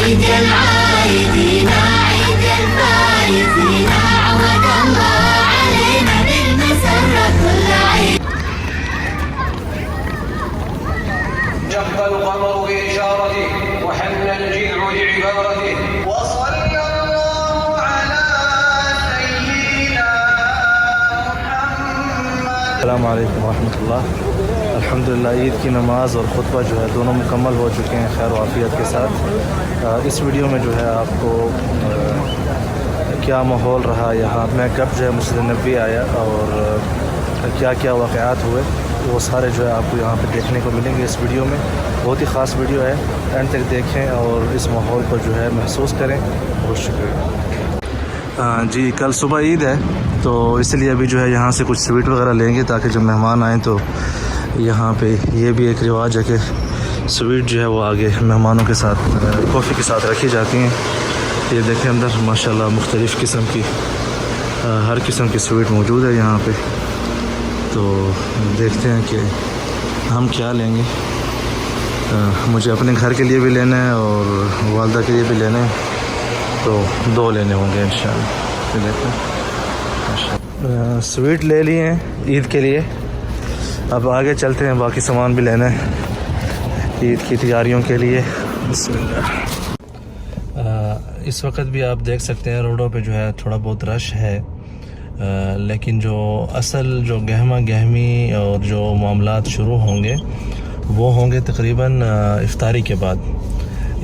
جف القمر بإشارته وحن الجذع لعبارته وصلى الله على سيدنا محمد. अस्सलाम वालेकुम रहमतुल्लाह। अल्हम्दुलिल्लाह ईद की नमाज़ और ख़ुतबा जो है दोनों मुकम्मल हो चुके हैं खैर वाफ़ियत के साथ। इस वीडियो में जो है आपको क्या माहौल रहा यहाँ, मैं कब जो है मस्जिद नबी आया और क्या क्या वाक़यात हुए वो सारे जो है आपको यहाँ पे देखने को मिलेंगे इस वीडियो में। बहुत ही ख़ास वीडियो है, एंड तक देखें और इस माहौल को जो है महसूस करें। बहुत शुक्रिया। जी कल सुबह ईद है तो इसलिए अभी जो है यहाँ से कुछ स्वीट वगैरह लेंगे ताकि जब मेहमान आएँ तो यहाँ पे ये भी एक रिवाज है कि स्वीट जो है वो आगे मेहमानों के साथ कॉफ़ी के साथ रखी जाती हैं। ये देखें अंदर माशाल्लाह मुख्तलिफ़ किस्म की हर किस्म की स्वीट मौजूद है यहाँ पे। तो देखते हैं कि हम क्या लेंगे। मुझे अपने घर के लिए भी लेना है और वालदा के लिए भी लेना है, तो दो लेने होंगे इंशाल्लाह। देखते हैं स्वीट ले लिए हैं ईद के लिए, अब आगे चलते हैं बाकी सामान भी लेना है ईद की तैयारियों के लिए। इस वक्त भी आप देख सकते हैं रोडों पे जो है थोड़ा बहुत रश है, लेकिन जो असल जो गहमा गहमी और जो मामलात शुरू होंगे वो होंगे तकरीबन इफ्तारी के बाद।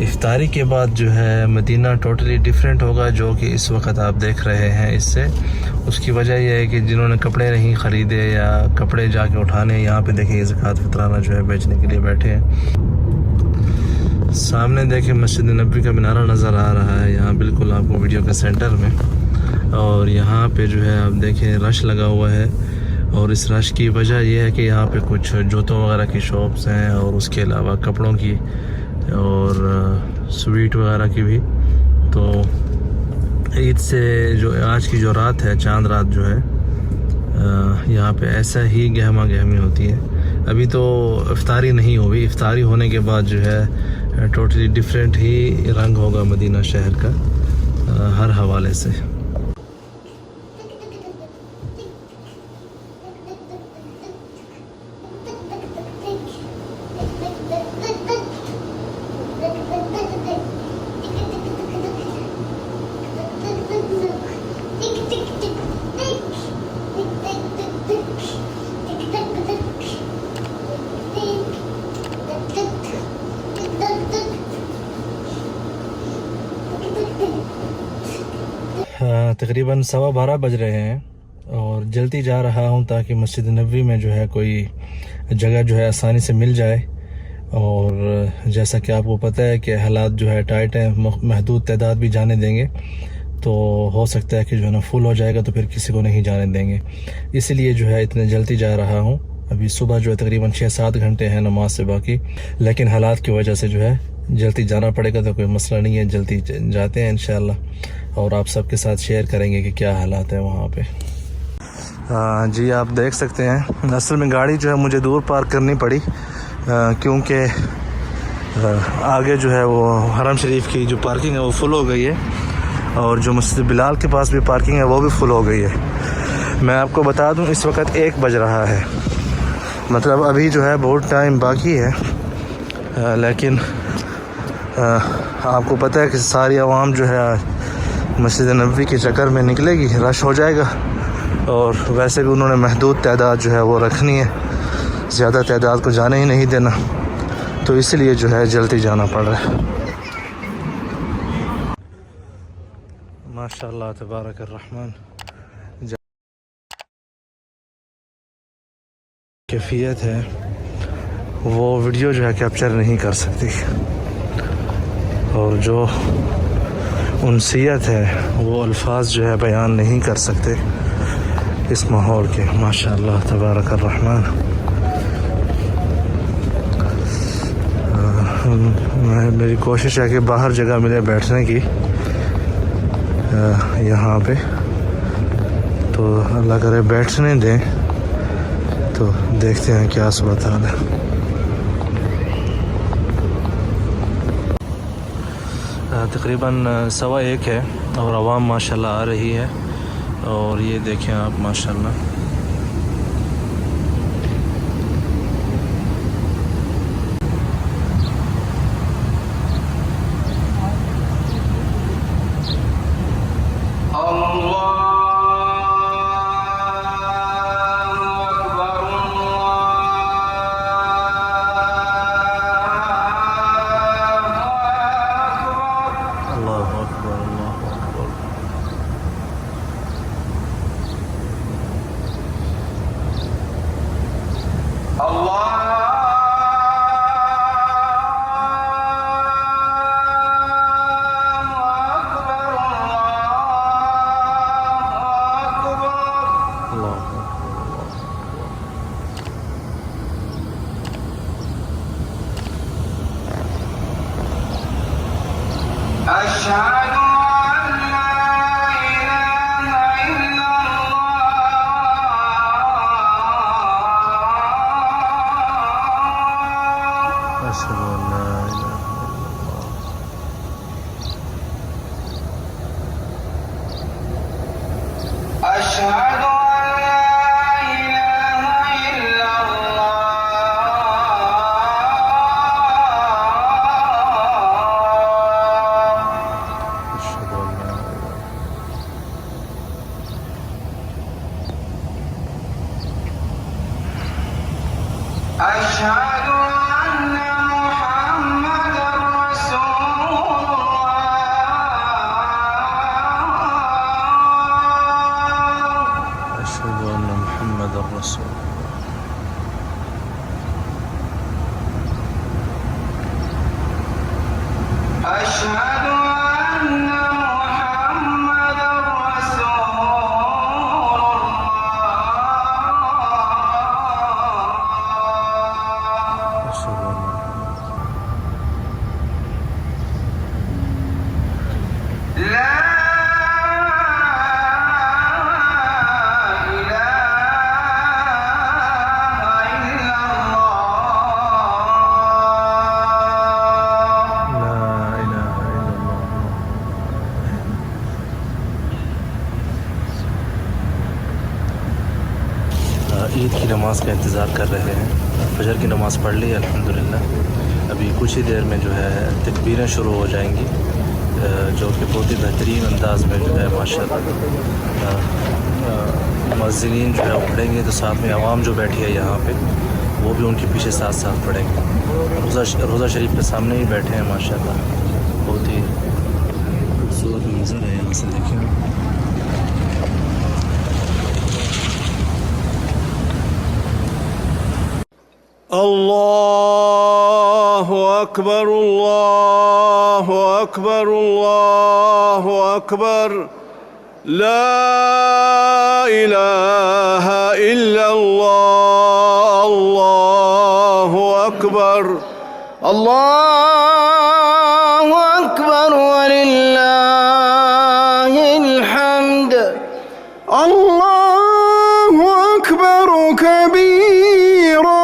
इफ्तारी के बाद जो है मदीना टोटली डिफरेंट होगा जो कि इस वक्त आप देख रहे हैं इससे। उसकी वजह यह है कि जिन्होंने कपड़े नहीं ख़रीदे या कपड़े जाके उठाने, यहाँ पे देखिए ज़कात फितराना जो है बेचने के लिए बैठे हैं। सामने देखिए मस्जिद नबी का मीनारा नज़र आ रहा है यहाँ बिल्कुल आपको वीडियो के सेंटर में, और यहाँ पे जो है आप देखें रश लगा हुआ है। और इस रश की वजह यह है कि यहाँ पे कुछ जूतों वगैरह की शॉप्स हैं और उसके अलावा कपड़ों की और स्वीट वगैरह की भी। तो ईद से जो आज की जो रात है, चांद रात जो है, यहाँ पे ऐसा ही गहमा गहमी होती है। अभी तो इफ्तारी नहीं हुई, इफ्तारी होने के बाद जो है टोटली डिफरेंट ही रंग होगा मदीना शहर का हर हवाले से। तकरीबन 12:15 बज रहे हैं और जल्दी जा रहा हूं ताकि मस्जिद नबवी में जो है कोई जगह जो है आसानी से मिल जाए। और जैसा कि आपको पता है कि हालात जो है टाइट है, महदूद तादाद भी जाने देंगे तो हो सकता है कि जो है ना फुल हो जाएगा तो फिर किसी को नहीं जाने देंगे। इसलिए जो है इतने जल्दी जा रहा हूँ। अभी सुबह जो है तकरीबन 6-7 घंटे हैं नमाज से बाकी, लेकिन हालात की वजह से जो है जल्दी जाना पड़ेगा तो कोई मसला नहीं है, जल्दी जाते हैं इंशाल्लाह और आप सबके साथ शेयर करेंगे कि क्या हालात है वहाँ पे। जी आप देख सकते हैं असल में गाड़ी जो है मुझे दूर पार्क करनी पड़ी क्योंकि आगे जो है वो हरम शरीफ की जो पार्किंग है वो फुल हो गई है और जो मस्जिद बिलाल के पास भी पार्किंग है वो भी फुल हो गई है। मैं आपको बता दूं इस वक्त 1 बज रहा है, मतलब अभी जो है बहुत टाइम बाकी है, लेकिन आपको पता है कि सारी आवाम जो है मस्जिद नबवी के चक्कर में निकलेगी, रश हो जाएगा। और वैसे भी उन्होंने महदूद तादाद जो है वो रखनी है, ज़्यादा तादाद को जाने ही नहीं देना, तो इसलिए जो है जल्दी जाना पड़ रहा है। माशाअल्लाह तबारक अर्रहमान कैफियत है वो वीडियो जो है कैप्चर नहीं कर सकती, और जो उनसियत है वो अल्फाज जो है बयान नहीं कर सकते इस माहौल के। माशाअल्लाह तबारक अर्रहमान। मेरी कोशिश है कि बाहर जगह मिले बैठने की यहाँ पे, तो अल्लाह करे बैठने दें, तो देखते हैं क्या सूरत हाल है। तकरीबन 1:15 है और आवाम माशाल्लाह आ रही है। और ये देखें आप माशाल्लाह ईद की नमाज़ का इंतज़ार कर रहे हैं। फजर की नमाज़ पढ़ ली अल्हम्दुलिल्लाह। अभी कुछ ही देर में जो है तकबीरें शुरू हो जाएंगी, जो कि बहुत ही बेहतरीन अंदाज़ में जो है माशाल्लाह मुअज़्ज़िनीन जो है वो पढ़ेंगे, तो साथ में आवाम जो बैठी है यहाँ पे वो भी उनके पीछे साथ साथ पढ़ेंगे। रोज़ा शरीफ के सामने ही बैठे हैं माशाल्लाह। बहुत ही खूबसूरत मंज़र है यहाँ से, देखिए। अल्लाहु अकबर, अल्लाहु अकबर, अल्लाहु अकबर, ला इलाहा इल्लल्लाह, अल्लाहु अकबर, अल्लाहु अकबर वलिल्लाहिल हम्द, अल्लाहु अकबर कबीरा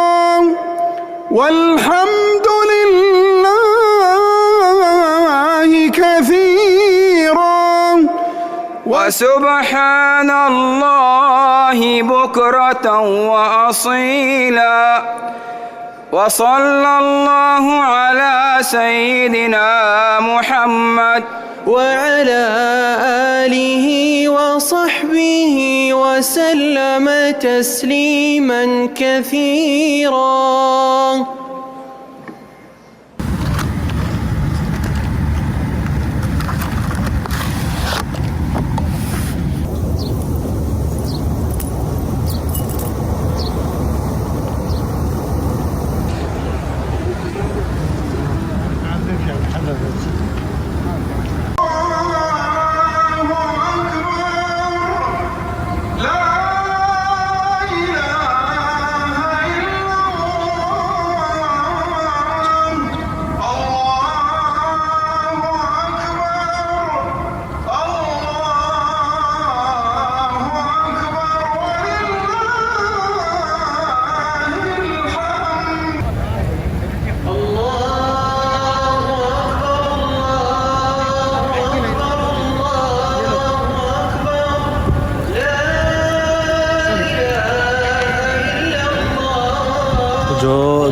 والحمد لله كثيرا وسبحان الله بكرة وأصيلا وصلى الله على سيدنا محمد وعلى آله وصحبه وسلم تسليما كثيرا.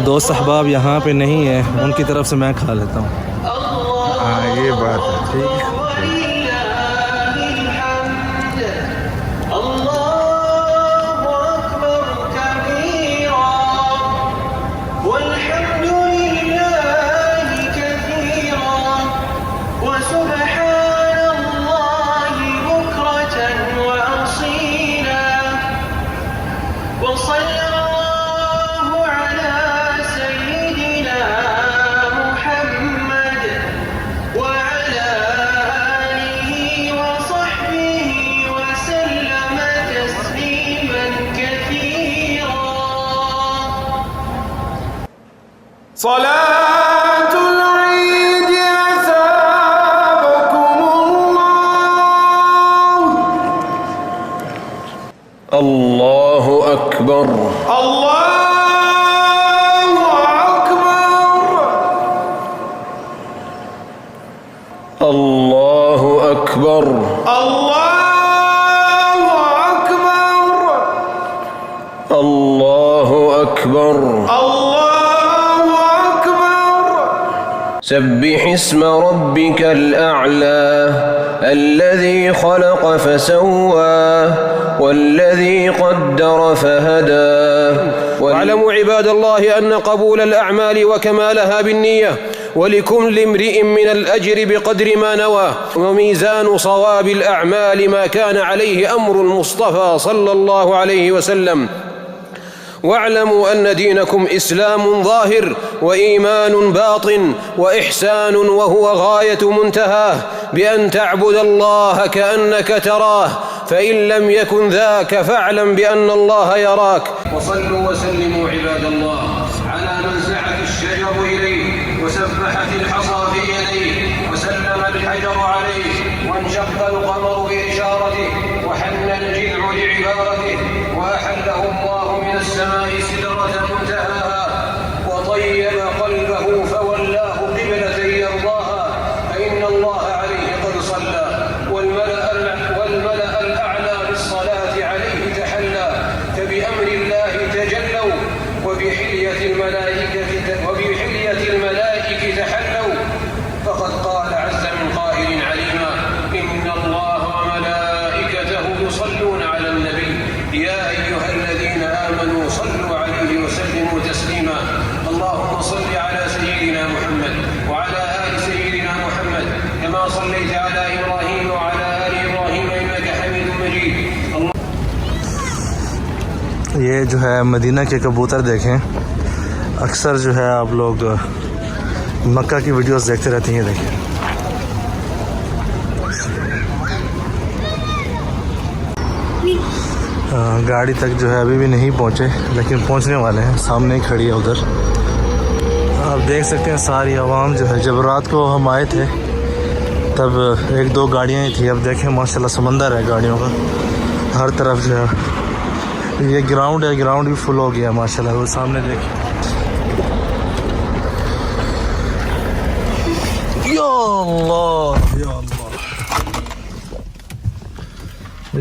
दोस्त अहबाब यहाँ पे नहीं है, उनकी तरफ से मैं खा लेता हूँ। हाँ ये बात है, ठीक है। Salatul Eid athabakumullah. Allahu Akbar. Allahu Akbar. Allahu Akbar. Allahu Akbar. Allahu Akbar. سبح اسم ربك الأعلى الذي خلق فسوى والذي قدر فهدى. واعلموا عباد الله أن قبول الأعمال وكمالها بالنية، ولكل امرئ من الأجر بقدر ما نوى، وميزان صواب الأعمال ما كان عليه أمر المصطفى صلى الله عليه وسلم. واعلموا أن دينكم إسلام ظاهر وإيمان باطن وإحسان وهو غاية منتهاه، بأن تعبد الله كأنك تراه، فإن لم يكن ذاك فاعلم بأن الله يراك. وصلوا وسلموا عباد الله على من سعت الشجر إليه وسبحت الحصى في يديه وسلم الحجر عليه وانشق القمر بإشارته وحن الجذع لعبارته وأحله الله من السماء سدرة منتهاها وطيب قلبه فولاه قبلة يرضاها، فإن الله عليه قد صلى والملأ الأعلى بالصلاة عليه تحلى، فبأمر الله تجلوا وبحلية الملائكة تحلوا. فقد قال عز من قائل عليما: إن الله وملائكته يصلون على النبي يا أيها الذين آمنوا صلوا عليه وسلموا تسليما. اللهم صل على سيدنا محمد وعلى آل سيدنا محمد كما صليت على إبراهيم وعلى آل إبراهيم إنك حميد مجيد. ये जो है मदीना के कबूतर देखें, अक्सर जो है आप लोग मक्का की वीडियोस देखते रहते हैं। देखें गाड़ी तक जो है अभी भी नहीं पहुंचे, लेकिन पहुंचने वाले हैं, सामने ही खड़ी है उधर। आप देख सकते हैं सारी आवाम जो है, जब रात को हम आए थे तब एक दो गाड़ियाँ ही थी, अब देखें माशाल्लाह समंदर है गाड़ियों का हर तरफ जो है। ये ग्राउंड है, ग्राउंड भी फुल हो गया माशाल्लाह। वो सामने देखें, या अल्लाह या अल्लाह।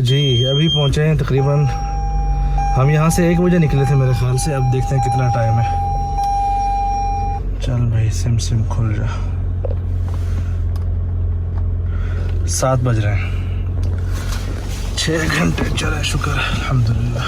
जी अभी पहुंचे हैं तकरीबन, हम यहाँ से 1 बजे निकले थे मेरे ख्याल से। अब देखते हैं कितना टाइम है। चल भाई सिम खुल जा। 7 बज रहे हैं, 6 घंटे चले, शुक्र अल्हम्दुलिल्लाह।